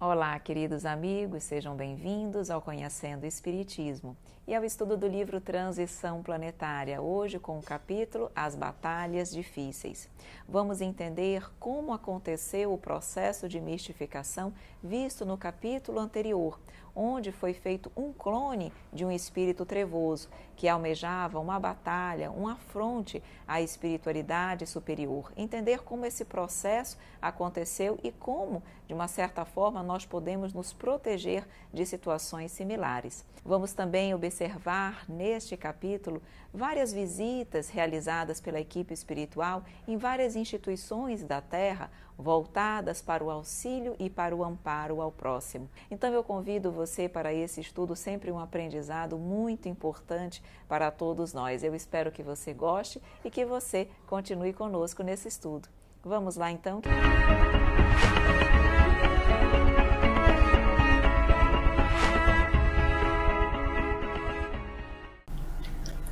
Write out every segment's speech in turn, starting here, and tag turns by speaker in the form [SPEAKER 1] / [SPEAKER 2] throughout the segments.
[SPEAKER 1] Olá, queridos amigos, sejam bem-vindos ao Conhecendo o Espiritismo e ao estudo do livro Transição Planetária, hoje com o capítulo As Batalhas Difíceis. Vamos entender como aconteceu o processo de mistificação visto no capítulo anterior, onde foi feito um clone de um espírito trevoso que almejava uma batalha, um afronte à espiritualidade superior. Entender como esse processo aconteceu e como, de uma certa forma, nós podemos nos proteger de situações similares. Vamos também observar neste capítulo várias visitas realizadas pela equipe espiritual em várias instituições da Terra, voltadas para o auxílio e para o amparo ao próximo. Então eu convido você para esse estudo, sempre um aprendizado muito importante para todos nós. Eu espero que você goste e que você continue conosco nesse estudo. Vamos lá então?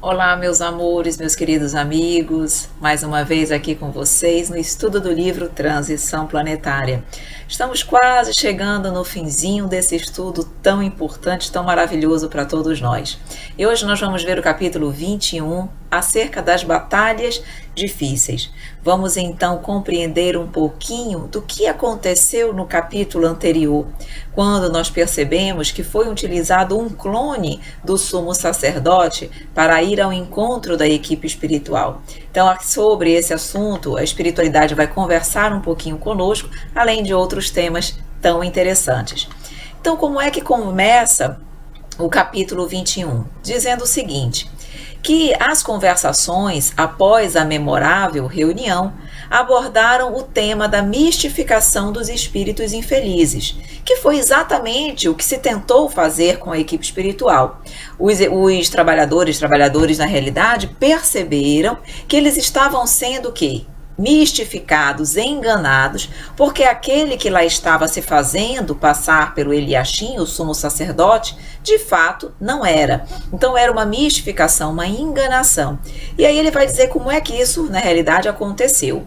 [SPEAKER 1] Olá, meus amores, meus queridos amigos, mais uma vez aqui com vocês no estudo do livro Transição Planetária. Estamos quase chegando no finzinho desse estudo tão importante, tão maravilhoso para todos nós. E hoje nós vamos ver o capítulo 21, acerca das batalhas difíceis. Vamos então compreender um pouquinho do que aconteceu no capítulo anterior, quando nós percebemos que foi utilizado um clone do sumo sacerdote para ir ao encontro da equipe espiritual. Então, sobre esse assunto, a espiritualidade vai conversar um pouquinho conosco, além de outros temas tão interessantes. Então, como é que começa o capítulo 21? Dizendo o seguinte: que as conversações após a memorável reunião abordaram o tema da mistificação dos espíritos infelizes, que foi exatamente o que se tentou fazer com a equipe espiritual. Os trabalhadores na realidade perceberam que eles estavam sendo o quê? Mistificados, enganados, porque aquele que lá estava se fazendo passar pelo Eliashim, o sumo sacerdote, de fato não era. Então era uma mistificação, uma enganação. E aí ele vai dizer como é que isso na realidade aconteceu.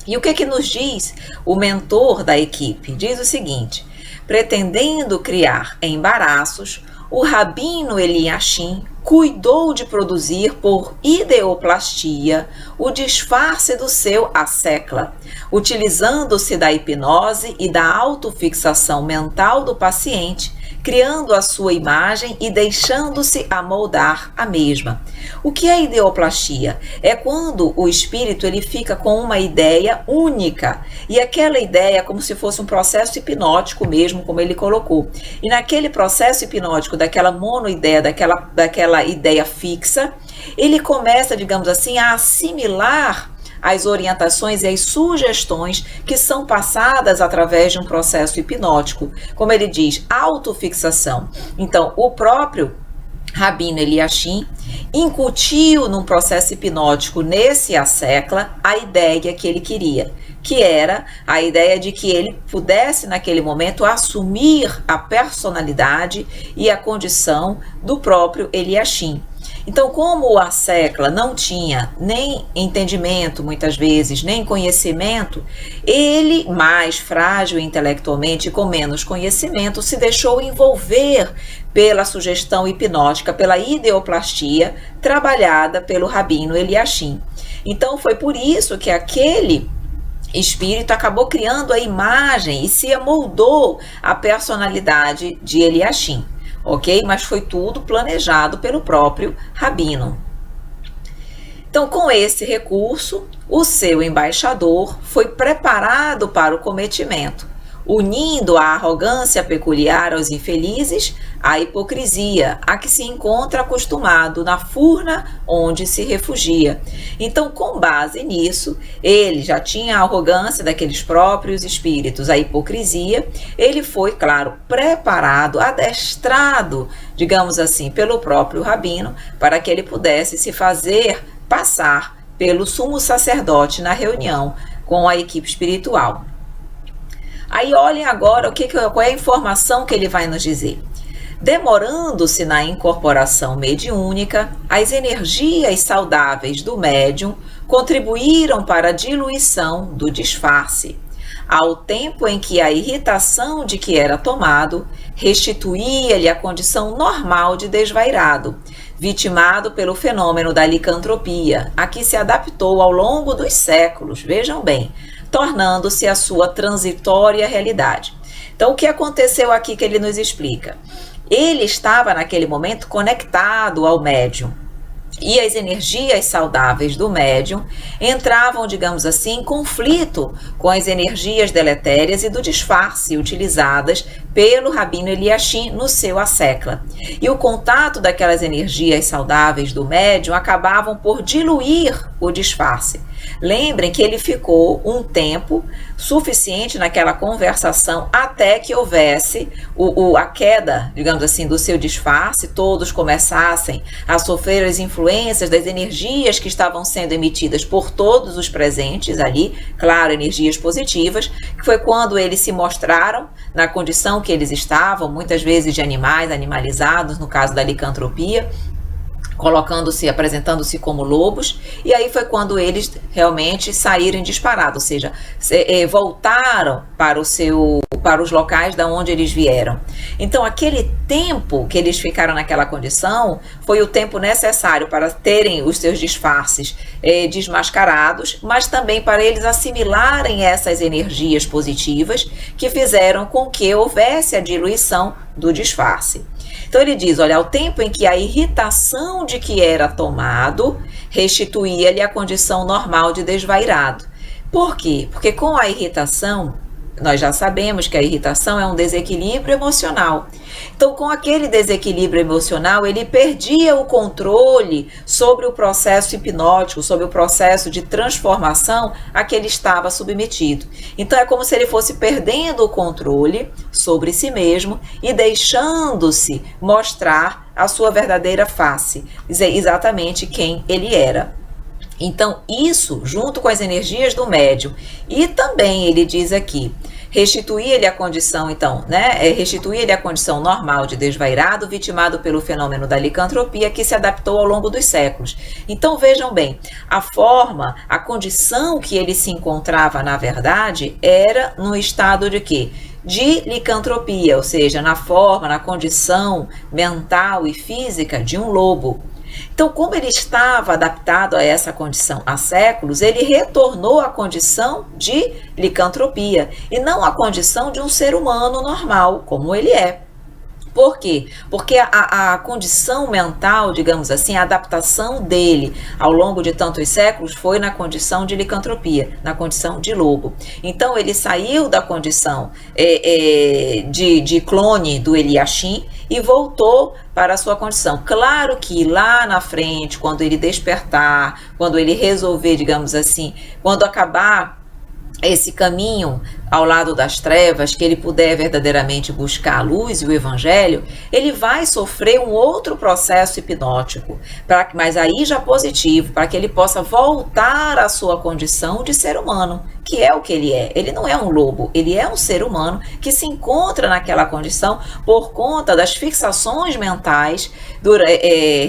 [SPEAKER 1] E o que nos diz o mentor da equipe? Diz o seguinte: pretendendo criar embaraços, o rabino Eliashim cuidou de produzir por ideoplastia o disfarce do seu asecla, utilizando-se da hipnose e da autofixação mental do paciente, criando a sua imagem e deixando-se amoldar a mesma. O que é ideoplastia? É quando o espírito ele fica com uma ideia única, e aquela ideia é como se fosse um processo hipnótico mesmo, como ele colocou. E naquele processo hipnótico, daquela monoideia, daquela ideia fixa, ele começa, digamos assim, a assimilar as orientações e as sugestões que são passadas através de um processo hipnótico. Como ele diz, autofixação. Então, o próprio rabino Eliashim incutiu num processo hipnótico nesse asecla a ideia que ele queria, que era a ideia de que ele pudesse naquele momento assumir a personalidade e a condição do próprio Eliashim. Então, como o asecla não tinha nem entendimento, muitas vezes, nem conhecimento, ele, mais frágil intelectualmente e com menos conhecimento, se deixou envolver pela sugestão hipnótica, pela ideoplastia trabalhada pelo rabino Eliashim. Então, foi por isso que aquele espírito acabou criando a imagem e se amoldou a personalidade de Eliashim. Ok? Mas foi tudo planejado pelo próprio rabino. Então, com esse recurso, o seu embaixador foi preparado para o cometimento, unindo a arrogância peculiar aos infelizes à hipocrisia, a que se encontra acostumado na furna onde se refugia. Então, com base nisso, ele já tinha a arrogância daqueles próprios espíritos, a hipocrisia, ele foi, claro, preparado, adestrado, digamos assim, pelo próprio rabino, para que ele pudesse se fazer passar pelo sumo sacerdote na reunião com a equipe espiritual. Aí olhem agora qual é a informação que ele vai nos dizer. Demorando-se na incorporação mediúnica, as energias saudáveis do médium contribuíram para a diluição do disfarce. ao tempo em que a irritação de que era tomado restituía-lhe a condição normal de desvairado, vitimado pelo fenômeno da licantropia, a que se adaptou ao longo dos séculos, vejam bem, tornando-se a sua transitória realidade. Então, o que aconteceu aqui que ele nos explica? Ele estava naquele momento conectado ao médium, e as energias saudáveis do médium entravam, digamos assim, em conflito com as energias deletérias e do disfarce utilizadas pelo Rabino Eliashim no seu Asecla. E o contato daquelas energias saudáveis do médium acabavam por diluir o disfarce. Lembrem que ele ficou um tempo suficiente naquela conversação até que houvesse a queda, digamos assim, do seu disfarce, todos começassem a sofrer as influências das energias que estavam sendo emitidas por todos os presentes ali, claro, energias positivas, que foi quando eles se mostraram na condição que eles estavam, muitas vezes de animais, animalizados, no caso da licantropia, apresentando-se como lobos, e aí foi quando eles realmente saíram disparados, ou seja, voltaram para os locais da onde eles vieram. Então, aquele tempo que eles ficaram naquela condição foi o tempo necessário para terem os seus disfarces desmascarados, mas também para eles assimilarem essas energias positivas que fizeram com que houvesse a diluição do disfarce. Então ele diz, olha, ao tempo em que a irritação de que era tomado restituía-lhe a condição normal de desvairado. Por quê? Porque com a irritação, nós já sabemos que a irritação é um desequilíbrio emocional. Então, com aquele desequilíbrio emocional, ele perdia o controle sobre o processo hipnótico, sobre o processo de transformação a que ele estava submetido. Então, é como se ele fosse perdendo o controle sobre si mesmo e deixando-se mostrar a sua verdadeira face, dizer exatamente quem ele era. Então, isso, junto com as energias do médium, e também ele diz aqui, restituir-lhe a condição, então, restituir-lhe a condição normal de desvairado, vitimado pelo fenômeno da licantropia, que se adaptou ao longo dos séculos. Então, vejam bem, a condição que ele se encontrava, na verdade, era no estado de quê? De licantropia, ou seja, na condição mental e física de um lobo. Então, como ele estava adaptado a essa condição há séculos, ele retornou à condição de licantropia e não à condição de um ser humano normal, como ele é. Por quê? Porque a condição mental, digamos assim, a adaptação dele ao longo de tantos séculos foi na condição de licantropia, na condição de lobo. Então, ele saiu da condição de clone do Eliashim e voltou para a sua condição. Claro que lá na frente, quando ele despertar, quando ele resolver, digamos assim, quando acabar esse caminho ao lado das trevas, que ele puder verdadeiramente buscar a luz e o evangelho, ele vai sofrer um outro processo hipnótico, mas aí já positivo, para que ele possa voltar à sua condição de ser humano, que é o que ele é. Ele não é um lobo, ele é um ser humano que se encontra naquela condição por conta das fixações mentais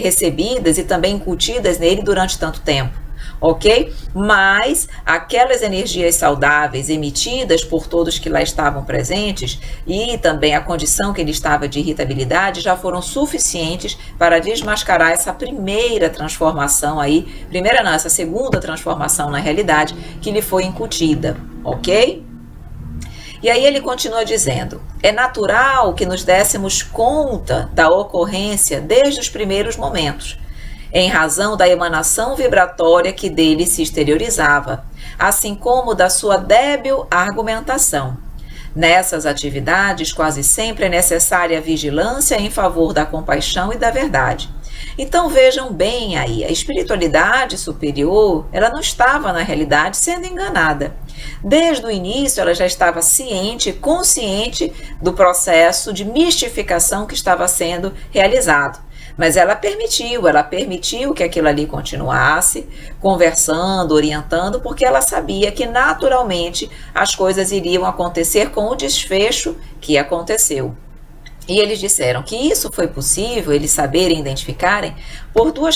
[SPEAKER 1] recebidas e também incutidas nele durante tanto tempo. Ok? Mas aquelas energias saudáveis emitidas por todos que lá estavam presentes e também a condição que ele estava de irritabilidade já foram suficientes para desmascarar essa primeira transformação aí, essa segunda transformação na realidade que lhe foi incutida, ok? E aí ele continua dizendo, é natural que nos dessemos conta da ocorrência desde os primeiros momentos, em razão da emanação vibratória que dele se exteriorizava, assim como da sua débil argumentação. Nessas atividades, quase sempre é necessária a vigilância em favor da compaixão e da verdade. Então vejam bem aí, a espiritualidade superior, ela não estava na realidade sendo enganada. Desde o início ela já estava ciente, consciente do processo de mistificação que estava sendo realizado. Mas ela permitiu que aquilo ali continuasse, conversando, orientando, porque ela sabia que naturalmente as coisas iriam acontecer com o desfecho que aconteceu. E eles disseram que isso foi possível, eles saberem identificarem, por duas,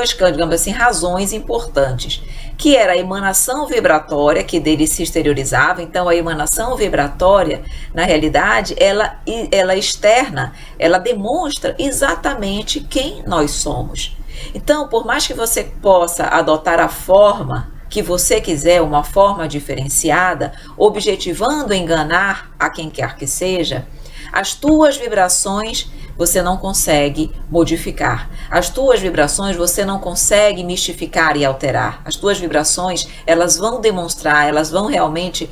[SPEAKER 1] digamos assim, razões importantes, que era a emanação vibratória que dele se exteriorizava. Então, a emanação vibratória, na realidade, ela externa, ela demonstra exatamente quem nós somos. Então, por mais que você possa adotar a forma que você quiser, uma forma diferenciada, objetivando enganar a quem quer que seja, as tuas vibrações você não consegue modificar. As tuas vibrações você não consegue mistificar e alterar. As tuas vibrações, elas vão demonstrar, elas vão realmente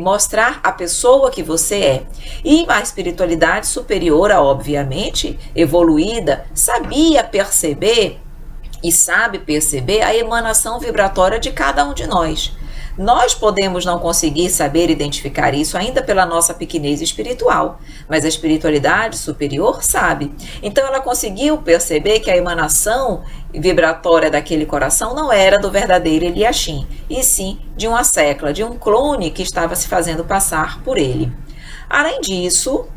[SPEAKER 1] mostrar a pessoa que você é. E a espiritualidade superior, obviamente, evoluída, sabia perceber e sabe perceber a emanação vibratória de cada um de nós. Nós podemos não conseguir saber identificar isso ainda pela nossa pequenez espiritual, mas a espiritualidade superior sabe. Então ela conseguiu perceber que a emanação vibratória daquele coração não era do verdadeiro Eliashim, e sim de uma secla, de um clone que estava se fazendo passar por ele. Além disso,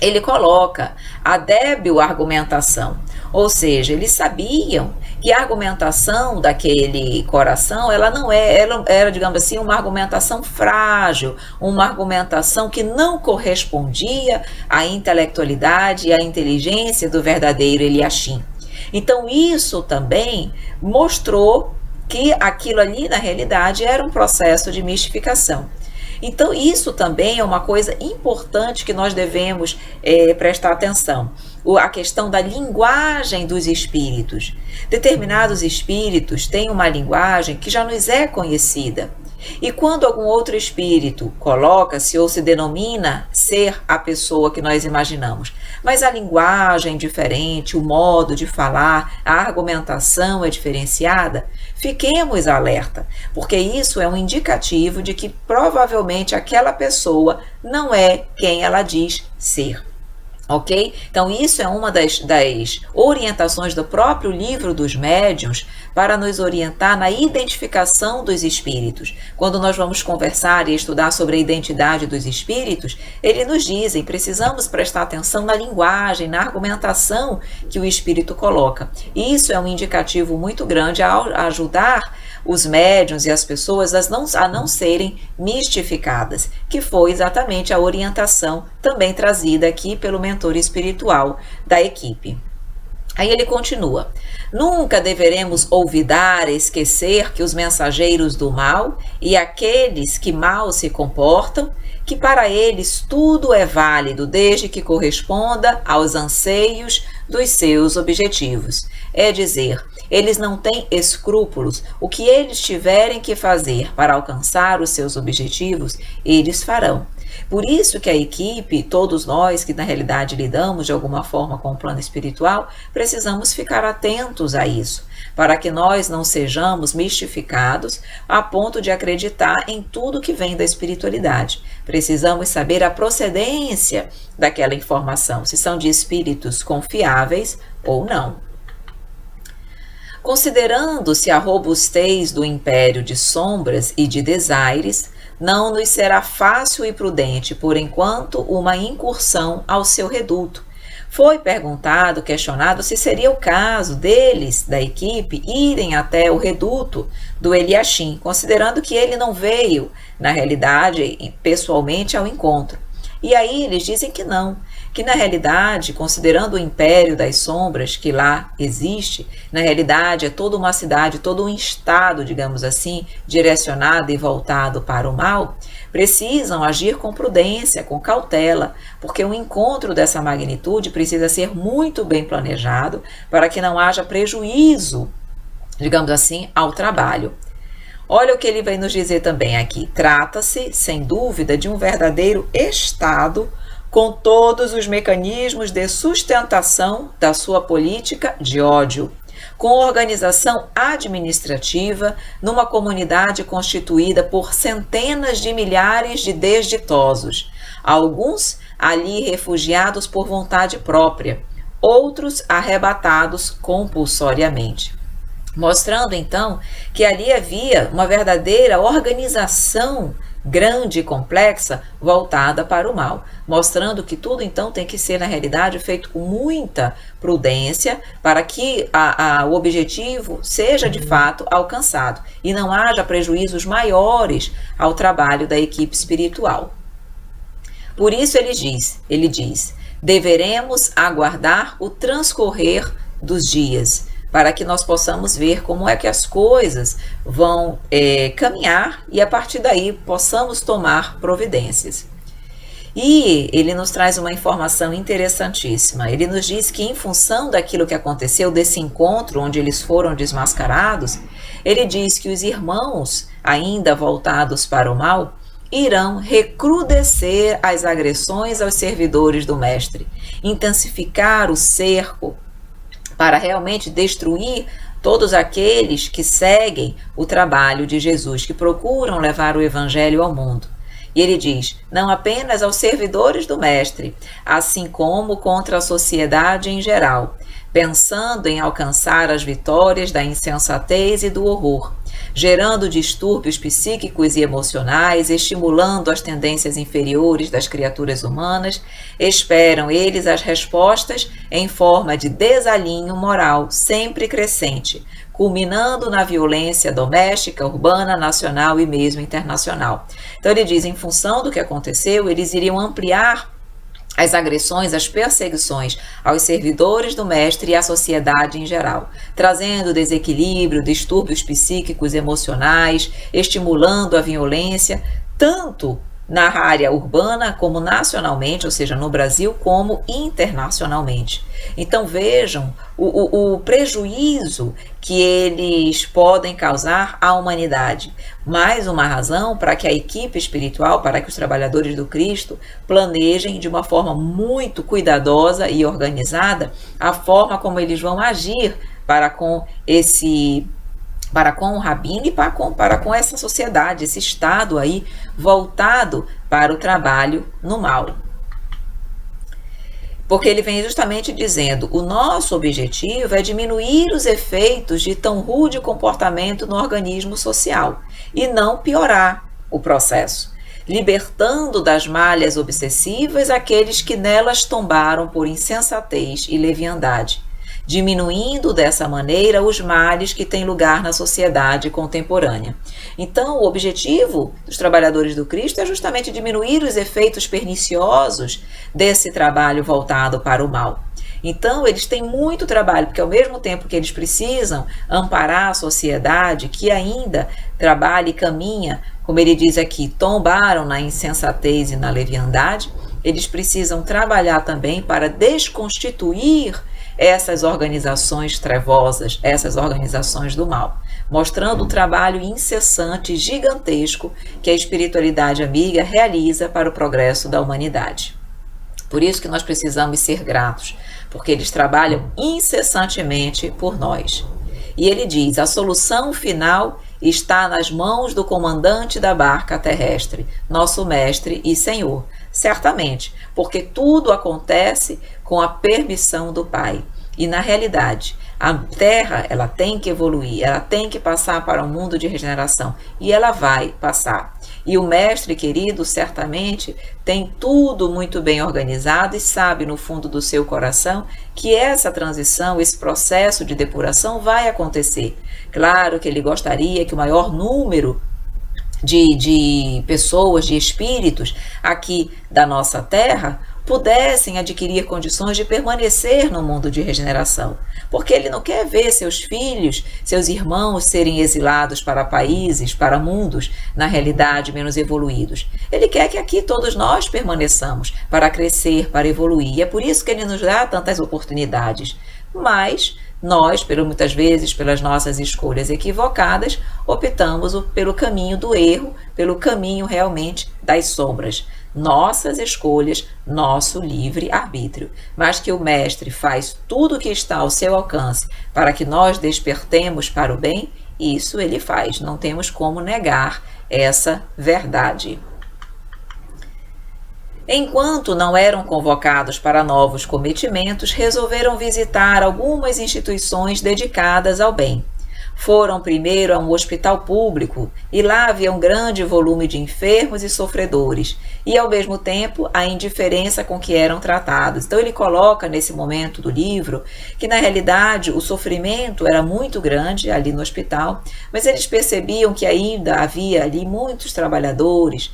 [SPEAKER 1] ele coloca a débil argumentação, ou seja, eles sabiam que a argumentação daquele coração, ela não era, digamos assim, uma argumentação frágil, uma argumentação que não correspondia à intelectualidade e à inteligência do verdadeiro Eliashim. Então isso também mostrou que aquilo ali, na realidade, era um processo de mistificação. Então, isso também é uma coisa importante que nós devemos prestar atenção. A questão da linguagem dos espíritos. Determinados espíritos têm uma linguagem que já nos é conhecida. E quando algum outro espírito coloca-se ou se denomina ser a pessoa que nós imaginamos, mas a linguagem é diferente, o modo de falar, a argumentação é diferenciada, fiquemos alerta, porque isso é um indicativo de que provavelmente aquela pessoa não é quem ela diz ser. Ok? Então isso é uma das orientações do próprio livro dos médiuns para nos orientar na identificação dos espíritos. Quando nós vamos conversar e estudar sobre a identidade dos espíritos, eles nos dizem, precisamos prestar atenção na linguagem, na argumentação que o espírito coloca. E isso é um indicativo muito grande a ajudar os médiuns e as pessoas a não serem mistificadas, que foi exatamente a orientação também trazida aqui pelo mentor espiritual da equipe. Aí ele continua: nunca deveremos olvidar, esquecer que os mensageiros do mal e aqueles que mal se comportam, que para eles tudo é válido desde que corresponda aos anseios dos seus objetivos. É dizer, eles não têm escrúpulos. O que eles tiverem que fazer para alcançar os seus objetivos, eles farão. Por isso que a equipe, todos nós que na realidade lidamos de alguma forma com o plano espiritual, precisamos ficar atentos a isso, para que nós não sejamos mistificados a ponto de acreditar em tudo que vem da espiritualidade. Precisamos saber a procedência daquela informação, se são de espíritos confiáveis ou não. Considerando-se a robustez do império de sombras e de desaires, não nos será fácil e prudente, por enquanto, uma incursão ao seu reduto. Foi questionado se seria o caso deles, da equipe, irem até o reduto do Eliashim, considerando que ele não veio, na realidade, pessoalmente ao encontro. E aí eles dizem que não, que na realidade, considerando o império das sombras que lá existe, na realidade é toda uma cidade, todo um estado, digamos assim, direcionado e voltado para o mal, precisam agir com prudência, com cautela, porque um encontro dessa magnitude precisa ser muito bem planejado para que não haja prejuízo, digamos assim, ao trabalho. Olha o que ele vai nos dizer também aqui. Trata-se, sem dúvida, de um verdadeiro Estado com todos os mecanismos de sustentação da sua política de ódio, com organização administrativa numa comunidade constituída por centenas de milhares de desditosos, alguns ali refugiados por vontade própria, outros arrebatados compulsoriamente. Mostrando então que ali havia uma verdadeira organização grande e complexa voltada para o mal, mostrando que tudo então tem que ser na realidade feito com muita prudência para que o objetivo seja de fato alcançado e não haja prejuízos maiores ao trabalho da equipe espiritual. Por isso ele diz, deveremos aguardar o transcorrer dos dias, para que nós possamos ver como é que as coisas vão caminhar e a partir daí possamos tomar providências. E ele nos traz uma informação interessantíssima. Ele nos diz que em função daquilo que aconteceu, desse encontro onde eles foram desmascarados, ele diz que os irmãos, ainda voltados para o mal, irão recrudescer as agressões aos servidores do Mestre, intensificar o cerco para realmente destruir todos aqueles que seguem o trabalho de Jesus, que procuram levar o Evangelho ao mundo. E ele diz, não apenas aos servidores do Mestre, assim como contra a sociedade em geral, pensando em alcançar as vitórias da insensatez e do horror, gerando distúrbios psíquicos e emocionais, estimulando as tendências inferiores das criaturas humanas, esperam eles as respostas em forma de desalinho moral sempre crescente, culminando na violência doméstica, urbana, nacional e mesmo internacional. Então ele diz, em função do que aconteceu, eles iriam ampliar as agressões, as perseguições aos servidores do Mestre e à sociedade em geral, trazendo desequilíbrio, distúrbios psíquicos, emocionais, estimulando a violência, tanto na área urbana como nacionalmente, ou seja, no Brasil, como internacionalmente. Então vejam o prejuízo que eles podem causar à humanidade. Mais uma razão para que a equipe espiritual, para que os trabalhadores do Cristo planejem de uma forma muito cuidadosa e organizada a forma como eles vão agir para com o Rabino e para com essa sociedade, esse estado aí voltado para o trabalho no mal. Porque ele vem justamente dizendo, o nosso objetivo é diminuir os efeitos de tão rude comportamento no organismo social e não piorar o processo, libertando das malhas obsessivas aqueles que nelas tombaram por insensatez e leviandade, diminuindo dessa maneira os males que têm lugar na sociedade contemporânea. Então, o objetivo dos trabalhadores do Cristo é justamente diminuir os efeitos perniciosos desse trabalho voltado para o mal. Então, eles têm muito trabalho, porque ao mesmo tempo que eles precisam amparar a sociedade que ainda trabalha e caminha, como ele diz aqui, tombaram na insensatez e na leviandade, eles precisam trabalhar também para desconstituir essas organizações trevosas, essas organizações do mal, mostrando o trabalho incessante, gigantesco, que a espiritualidade amiga realiza para o progresso da humanidade. Por isso que nós precisamos ser gratos, porque eles trabalham incessantemente por nós. E ele diz, a solução final está nas mãos do comandante da barca terrestre, nosso mestre e senhor, certamente, porque tudo acontece com a permissão do Pai. E na realidade, a Terra, ela tem que evoluir, ela tem que passar para um mundo de regeneração, e ela vai passar. E o mestre querido, certamente, tem tudo muito bem organizado e sabe no fundo do seu coração que essa transição, esse processo de depuração vai acontecer. Claro que ele gostaria que o maior número de pessoas, de espíritos aqui da nossa Terra pudessem adquirir condições de permanecer no mundo de regeneração, porque ele não quer ver seus filhos, seus irmãos serem exilados para países, para mundos, na realidade, menos evoluídos. Ele quer que aqui todos nós permaneçamos para crescer, para evoluir, e é por isso que ele nos dá tantas oportunidades. Mas nós, muitas vezes, pelas nossas escolhas equivocadas, optamos pelo caminho do erro, pelo caminho realmente das sombras. Nossas escolhas, nosso livre-arbítrio. Mas que o Mestre faz tudo o que está ao seu alcance para que nós despertemos para o bem, isso ele faz. Não temos como negar essa verdade. Enquanto não eram convocados para novos cometimentos, resolveram visitar algumas instituições dedicadas ao bem. Foram primeiro a um hospital público e lá havia um grande volume de enfermos e sofredores e, ao mesmo tempo, a indiferença com que eram tratados. Então ele coloca nesse momento do livro que, na realidade, o sofrimento era muito grande ali no hospital, mas eles percebiam que ainda havia ali muitos trabalhadores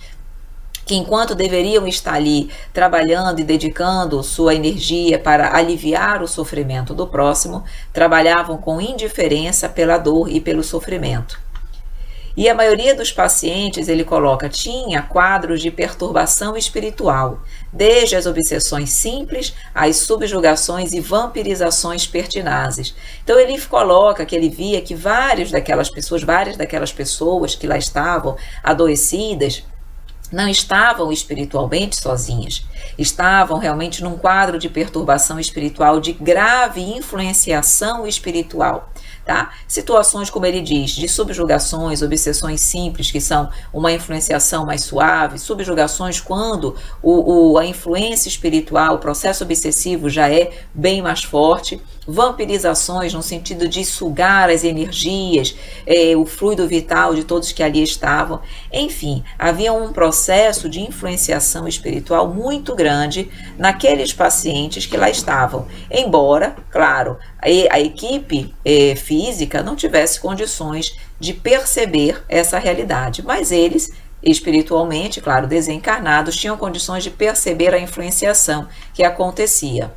[SPEAKER 1] que, enquanto deveriam estar ali trabalhando e dedicando sua energia para aliviar o sofrimento do próximo, trabalhavam com indiferença pela dor e pelo sofrimento. E a maioria dos pacientes, ele coloca, tinha quadros de perturbação espiritual, desde as obsessões simples às subjugações e vampirizações pertinazes. Então ele coloca que ele via que várias daquelas pessoas que lá estavam adoecidas, não estavam espiritualmente sozinhas, estavam realmente num quadro de perturbação espiritual, de grave influenciação espiritual. Tá? Situações, como ele diz, de subjugações, obsessões simples, que são uma influenciação mais suave, subjugações quando a influência espiritual, o processo obsessivo já é bem mais forte, vampirizações no sentido de sugar as energias, o fluido vital de todos que ali estavam. Enfim, havia um processo de influenciação espiritual muito grande naqueles pacientes que lá estavam, embora, claro, a equipe física não tivesse condições de perceber essa realidade, mas eles, espiritualmente, claro, desencarnados, tinham condições de perceber a influenciação que acontecia.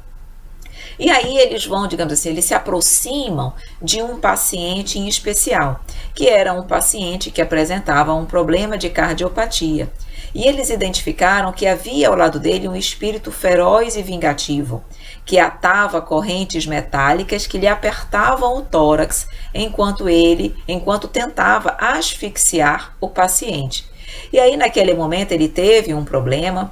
[SPEAKER 1] E aí eles vão, digamos assim, eles se aproximam de um paciente em especial, que era um paciente que apresentava um problema de cardiopatia. E eles identificaram que havia ao lado dele um espírito feroz e vingativo, que atava correntes metálicas que lhe apertavam o tórax enquanto tentava asfixiar o paciente. E aí, naquele momento, ele teve um problema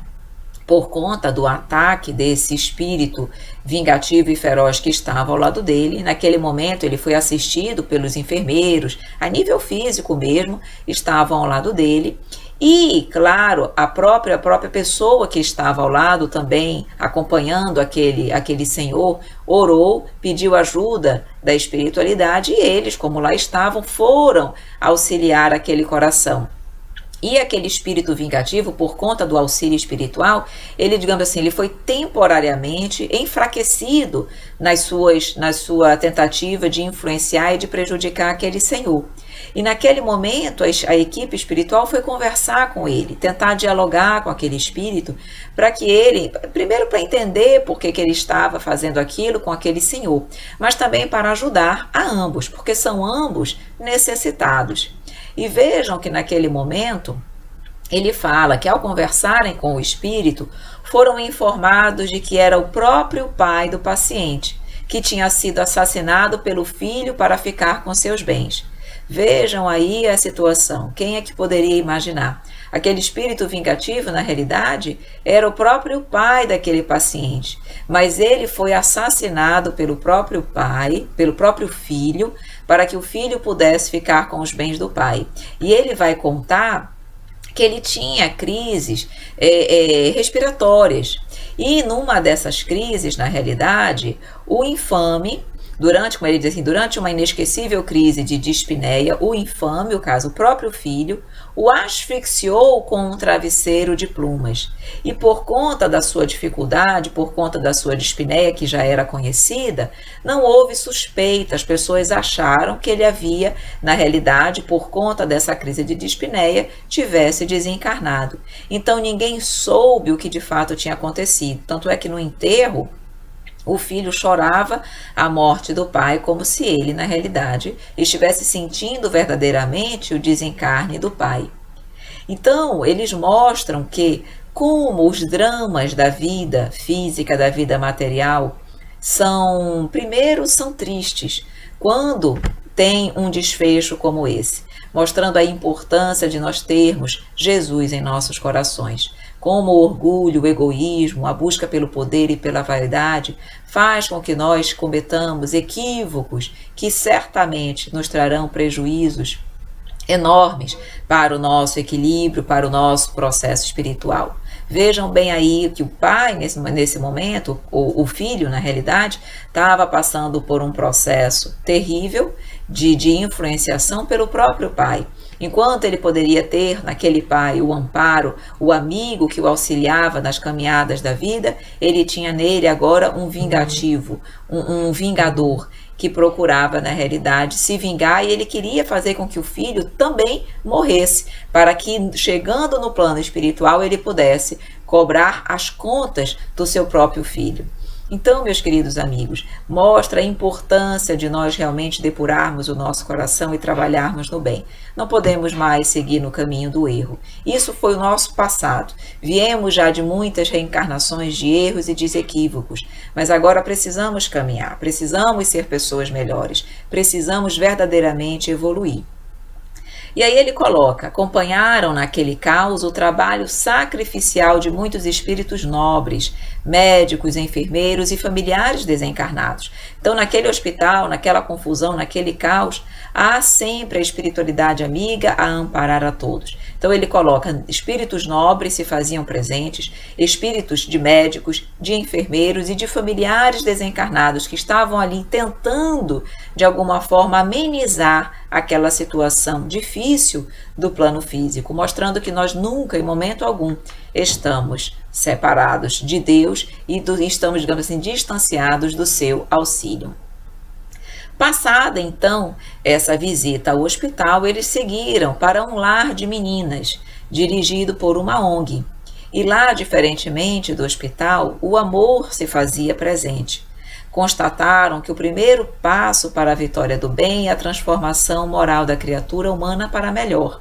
[SPEAKER 1] por conta do ataque desse espírito vingativo e feroz que estava ao lado dele. Naquele momento ele foi assistido pelos enfermeiros, a nível físico mesmo, estavam ao lado dele. E, claro, a própria pessoa que estava ao lado também, acompanhando aquele senhor, orou, pediu ajuda da espiritualidade e eles, como lá estavam, foram auxiliar aquele coração. E aquele espírito vingativo, por conta do auxílio espiritual, ele, digamos assim, ele foi temporariamente enfraquecido na sua tentativa de influenciar e de prejudicar aquele senhor. E naquele momento a equipe espiritual foi conversar com ele, tentar dialogar com aquele espírito, para que ele, primeiro para entender por que ele estava fazendo aquilo com aquele senhor, mas também para ajudar a ambos, porque são ambos necessitados. E vejam que naquele momento ele fala que ao conversarem com o espírito foram informados de que era o próprio pai do paciente, que tinha sido assassinado pelo filho para ficar com seus bens. Vejam aí a situação. Quem é que poderia imaginar? Aquele espírito vingativo, na realidade, era o próprio pai daquele paciente, mas ele foi assassinado pelo próprio pai, pelo próprio filho, para que o filho pudesse ficar com os bens do pai. E ele vai contar que ele tinha crises respiratórias. E numa dessas crises, na realidade, o infame, como ele diz assim, durante uma inesquecível crise de dispneia, o infame, o caso, o próprio filho, o asfixiou com um travesseiro de plumas. E por conta da sua dificuldade, por conta da sua dispneia, que já era conhecida, não houve suspeita. As pessoas acharam que ele havia, na realidade, por conta dessa crise de dispneia, tivesse desencarnado. Então ninguém soube o que de fato tinha acontecido. Tanto é que no enterro, o filho chorava a morte do pai como se ele, na realidade, estivesse sentindo verdadeiramente o desencarne do pai. Então, eles mostram que, como os dramas da vida física, da vida material, primeiro são tristes, quando tem um desfecho como esse, mostrando a importância de nós termos Jesus em nossos corações. Como o orgulho, o egoísmo, a busca pelo poder e pela vaidade faz com que nós cometamos equívocos que certamente nos trarão prejuízos enormes para o nosso equilíbrio, para o nosso processo espiritual. Vejam bem aí que o pai, nesse momento, o filho, na realidade, estava passando por um processo terrível de influenciação pelo próprio pai. Enquanto ele poderia ter naquele pai o amparo, o amigo que o auxiliava nas caminhadas da vida, ele tinha nele agora um vingativo, um vingador, que procurava, na realidade, se vingar, e ele queria fazer com que o filho também morresse, para que, chegando no plano espiritual, ele pudesse cobrar as contas do seu próprio filho. Então, meus queridos amigos, mostra a importância de nós realmente depurarmos o nosso coração e trabalharmos no bem. Não podemos mais seguir no caminho do erro. Isso foi o nosso passado. Viemos já de muitas reencarnações de erros e desequívocos, mas agora precisamos caminhar, precisamos ser pessoas melhores, precisamos verdadeiramente evoluir. E aí ele coloca: acompanharam naquele caos o trabalho sacrificial de muitos espíritos nobres, médicos, enfermeiros e familiares desencarnados. Então, naquele hospital, naquela confusão, naquele caos, há sempre a espiritualidade amiga a amparar a todos. Então ele coloca: espíritos nobres se faziam presentes, espíritos de médicos, de enfermeiros e de familiares desencarnados que estavam ali tentando, de alguma forma, amenizar aquela situação difícil do plano físico, mostrando que nós nunca, em momento algum, estamos separados de Deus e estamos, digamos assim, distanciados do seu auxílio. Passada, então, essa visita ao hospital, eles seguiram para um lar de meninas, dirigido por uma ONG. E lá, diferentemente do hospital, o amor se fazia presente. Constataram que o primeiro passo para a vitória do bem é a transformação moral da criatura humana para melhor,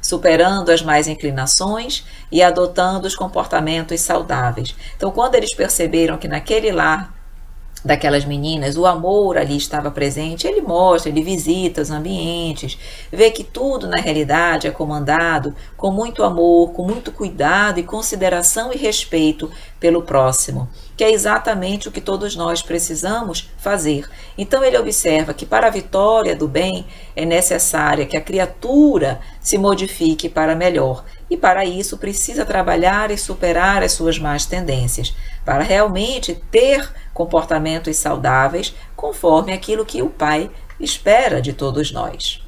[SPEAKER 1] superando as más inclinações e adotando os comportamentos saudáveis. Então, quando eles perceberam que naquele lar daquelas meninas, o amor ali estava presente, ele mostra, ele visita os ambientes, vê que tudo na realidade é comandado com muito amor, com muito cuidado e consideração e respeito pelo próximo, que é exatamente o que todos nós precisamos fazer. Então ele observa que para a vitória do bem é necessária que a criatura se modifique para melhor, e para isso precisa trabalhar e superar as suas más tendências, para realmente ter comportamentos saudáveis conforme aquilo que o Pai espera de todos nós.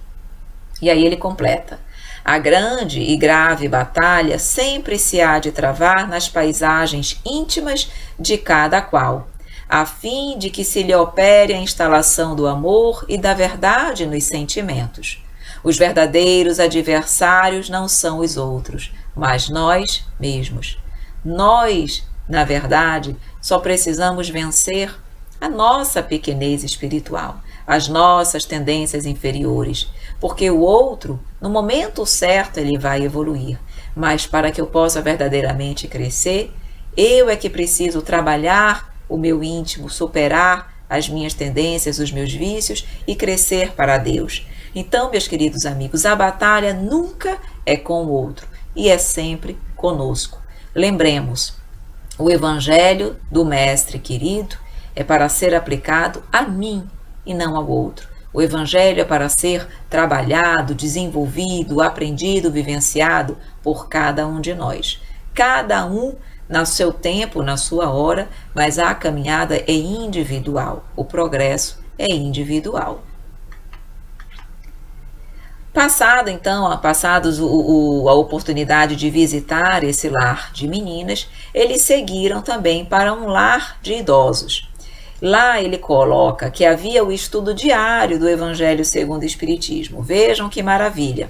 [SPEAKER 1] E aí ele completa: a grande e grave batalha sempre se há de travar nas paisagens íntimas de cada qual, a fim de que se lhe opere a instalação do amor e da verdade nos sentimentos. Os verdadeiros adversários não são os outros, mas nós mesmos. Nós, na verdade, só precisamos vencer a nossa pequenez espiritual, as nossas tendências inferiores, porque o outro, no momento certo, ele vai evoluir. Mas para que eu possa verdadeiramente crescer, eu é que preciso trabalhar o meu íntimo, superar as minhas tendências, os meus vícios e crescer para Deus. Então, meus queridos amigos, a batalha nunca é com o outro e é sempre conosco. Lembremos, o Evangelho do Mestre querido é para ser aplicado a mim e não ao outro. O Evangelho é para ser trabalhado, desenvolvido, aprendido, vivenciado por cada um de nós. Cada um no seu tempo, na sua hora, mas a caminhada é individual, o progresso é individual. Passados a oportunidade de visitar esse lar de meninas, eles seguiram também para um lar de idosos. Lá ele coloca que havia o estudo diário do Evangelho segundo o Espiritismo. Vejam que maravilha!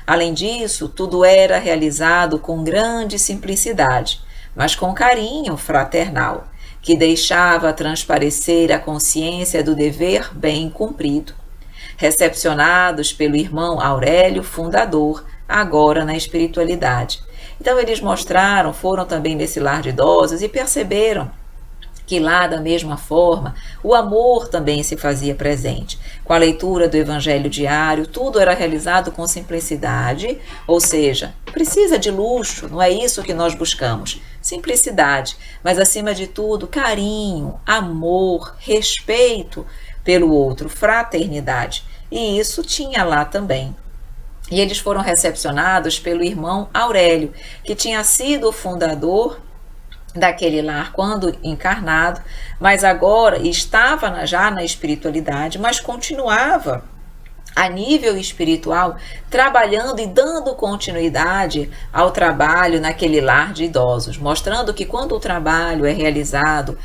[SPEAKER 1] Além disso, tudo era realizado com grande simplicidade, mas com carinho fraternal, que deixava transparecer a consciência do dever bem cumprido. Recepcionados pelo irmão Aurélio, fundador, agora na espiritualidade. Então eles foram também nesse lar de idosos e perceberam que lá, da mesma forma, o amor também se fazia presente. Com a leitura do Evangelho diário, tudo era realizado com simplicidade, ou seja, precisa de luxo, não é isso que nós buscamos. Simplicidade, mas acima de tudo, carinho, amor, respeito pelo outro, fraternidade. E isso tinha lá também. E eles foram recepcionados pelo irmão Aurélio, que tinha sido o fundador daquele lar quando encarnado, mas agora estava já na espiritualidade, mas continuava a nível espiritual, trabalhando e dando continuidade ao trabalho naquele lar de idosos, mostrando que quando o trabalho é realizado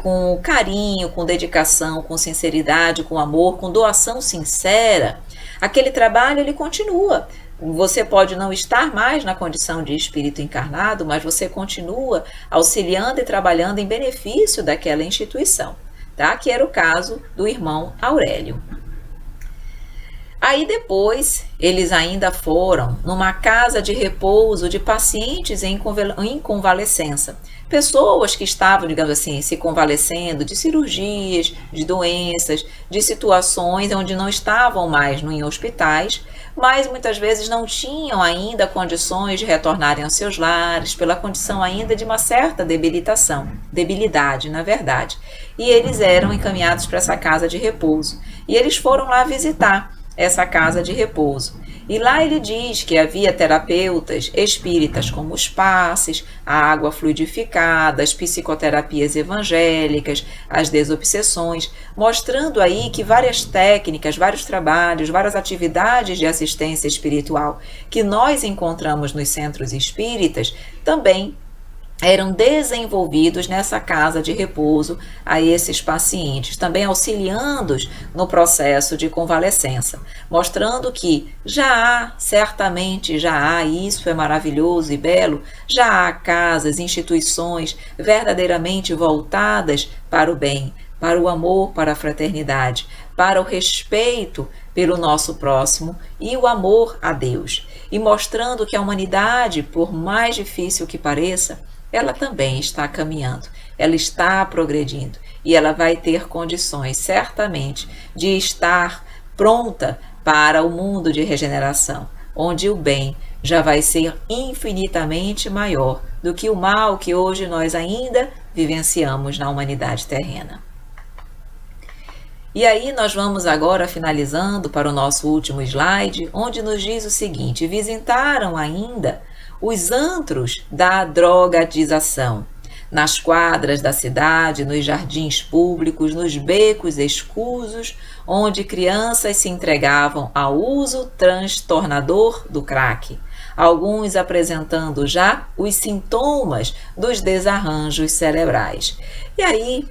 [SPEAKER 1] com carinho, com dedicação, com sinceridade, com amor, com doação sincera, aquele trabalho ele continua. Você pode não estar mais na condição de espírito encarnado, mas você continua auxiliando e trabalhando em benefício daquela instituição, tá? Que era o caso do irmão Aurélio. Aí depois, eles ainda foram numa casa de repouso de pacientes em convalescença. Pessoas que estavam, digamos assim, se convalescendo de cirurgias, de doenças, de situações onde não estavam mais em hospitais, mas muitas vezes não tinham ainda condições de retornarem aos seus lares, pela condição ainda de uma certa debilidade, na verdade. E eles eram encaminhados para essa casa de repouso. E eles foram lá visitar essa casa de repouso. E lá ele diz que havia terapeutas espíritas como os passes, a água fluidificada, as psicoterapias evangélicas, as desobsessões, mostrando aí que várias técnicas, vários trabalhos, várias atividades de assistência espiritual que nós encontramos nos centros espíritas também eram desenvolvidos nessa casa de repouso a esses pacientes, também auxiliando-os no processo de convalescença, mostrando que certamente já há, e isso é maravilhoso e belo, já há casas, instituições verdadeiramente voltadas para o bem, para o amor, para a fraternidade, para o respeito pelo nosso próximo e o amor a Deus, e mostrando que a humanidade, por mais difícil que pareça, ela também está caminhando, ela está progredindo e ela vai ter condições, certamente, de estar pronta para o mundo de regeneração, onde o bem já vai ser infinitamente maior do que o mal que hoje nós ainda vivenciamos na humanidade terrena. E aí nós vamos agora finalizando para o nosso último slide, onde nos diz o seguinte: visitaram ainda os antros da drogadização, nas quadras da cidade, nos jardins públicos, nos becos escusos, onde crianças se entregavam ao uso transtornador do crack, alguns apresentando já os sintomas dos desarranjos cerebrais. E aí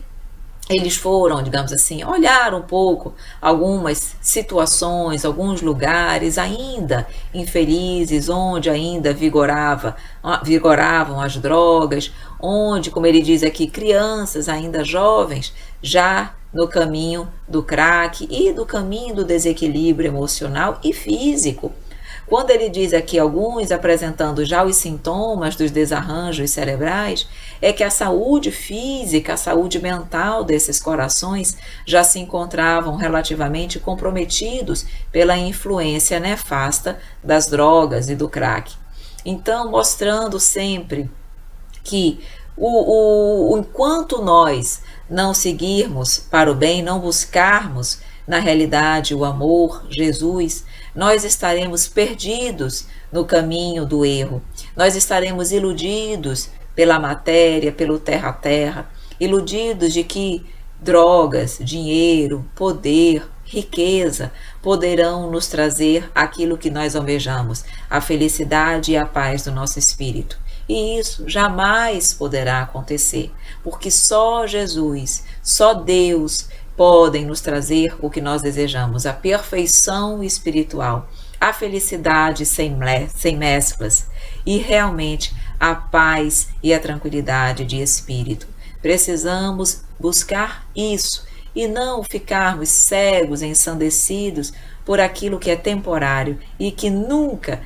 [SPEAKER 1] eles foram, digamos assim, olhar um pouco algumas situações, alguns lugares ainda infelizes, onde ainda vigoravam as drogas, onde, como ele diz aqui, crianças ainda jovens, já no caminho do crack e do caminho do desequilíbrio emocional e físico. Quando ele diz aqui alguns apresentando já os sintomas dos desarranjos cerebrais, é que a saúde física, a saúde mental desses corações já se encontravam relativamente comprometidos pela influência nefasta das drogas e do crack. Então, mostrando sempre que enquanto nós não seguirmos para o bem, não buscarmos na realidade o amor, Jesus, nós estaremos perdidos no caminho do erro. Nós estaremos iludidos pela matéria, pelo terra-terra, iludidos de que drogas, dinheiro, poder, riqueza poderão nos trazer aquilo que nós almejamos, a felicidade e a paz do nosso espírito. E isso jamais poderá acontecer, porque só Jesus, só Deus podem nos trazer o que nós desejamos, a perfeição espiritual, a felicidade sem mesclas e realmente a paz e a tranquilidade de espírito. Precisamos buscar isso e não ficarmos cegos, ensandecidos por aquilo que é temporário e que nunca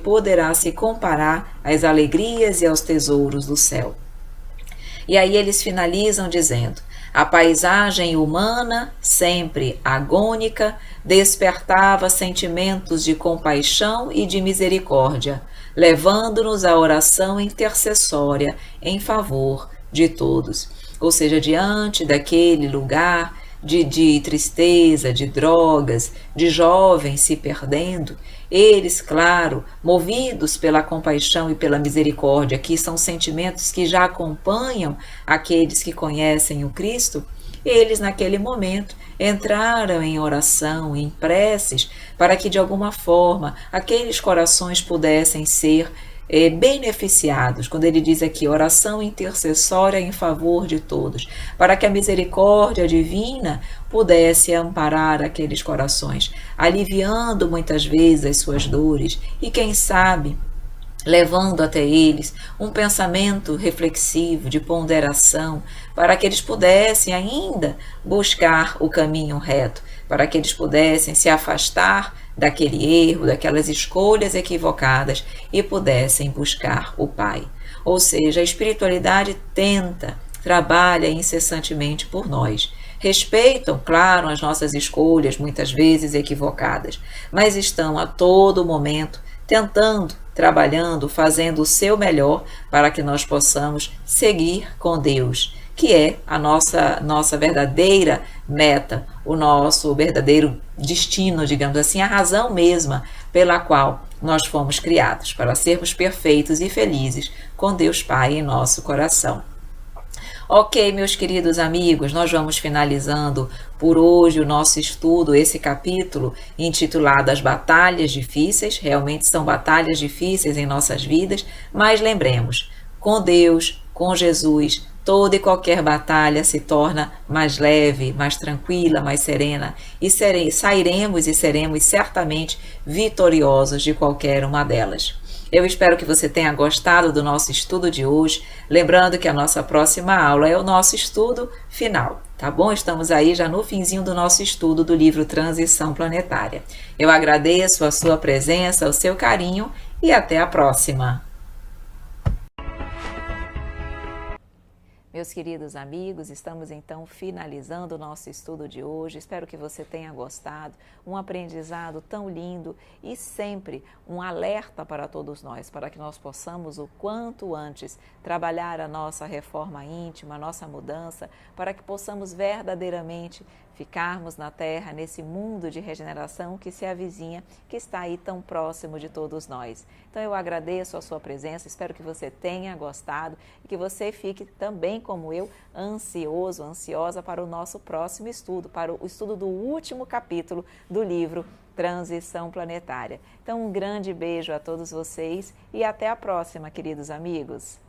[SPEAKER 1] poderá se comparar às alegrias e aos tesouros do céu. E aí eles finalizam dizendo: a paisagem humana, sempre agônica, despertava sentimentos de compaixão e de misericórdia, levando-nos à oração intercessória em favor de todos. Ou seja, diante daquele lugar de tristeza, de drogas, de jovens se perdendo, eles, claro, movidos pela compaixão e pela misericórdia, que são sentimentos que já acompanham aqueles que conhecem o Cristo, eles naquele momento entraram em oração, em preces, para que de alguma forma aqueles corações pudessem ser beneficiados, quando ele diz aqui oração intercessória em favor de todos, para que a misericórdia divina pudesse amparar aqueles corações, aliviando muitas vezes as suas dores e quem sabe levando até eles um pensamento reflexivo, de ponderação, para que eles pudessem ainda buscar o caminho reto, para que eles pudessem se afastar daquele erro, daquelas escolhas equivocadas e pudessem buscar o Pai. Ou seja, a espiritualidade trabalha incessantemente por nós. Respeitam, claro, as nossas escolhas, muitas vezes equivocadas, mas estão a todo momento tentando, trabalhando, fazendo o seu melhor para que nós possamos seguir com Deus, que é a nossa verdadeira meta, o nosso verdadeiro destino, digamos assim, a razão mesma pela qual nós fomos criados, para sermos perfeitos e felizes com Deus Pai em nosso coração. Ok, meus queridos amigos, nós vamos finalizando por hoje o nosso estudo, esse capítulo intitulado As Batalhas Difíceis. Realmente são batalhas difíceis em nossas vidas, mas lembremos, com Deus, com Jesus, toda e qualquer batalha se torna mais leve, mais tranquila, mais serena e sairemos e seremos certamente vitoriosos de qualquer uma delas. Eu espero que você tenha gostado do nosso estudo de hoje, lembrando que a nossa próxima aula é o nosso estudo final, tá bom? Estamos aí já no finzinho do nosso estudo do livro Transição Planetária. Eu agradeço a sua presença, o seu carinho e até a próxima! Meus queridos amigos, estamos então finalizando o nosso estudo de hoje. Espero que você tenha gostado. Um aprendizado tão lindo e sempre um alerta para todos nós, para que nós possamos o quanto antes trabalhar a nossa reforma íntima, a nossa mudança, para que possamos verdadeiramente ficarmos na Terra, nesse mundo de regeneração que se avizinha, que está aí tão próximo de todos nós. Então eu agradeço a sua presença, espero que você tenha gostado e que você fique também, como eu, ansioso, ansiosa para o nosso próximo estudo, para o estudo do último capítulo do livro Transição Planetária. Então um grande beijo a todos vocês e até a próxima, queridos amigos!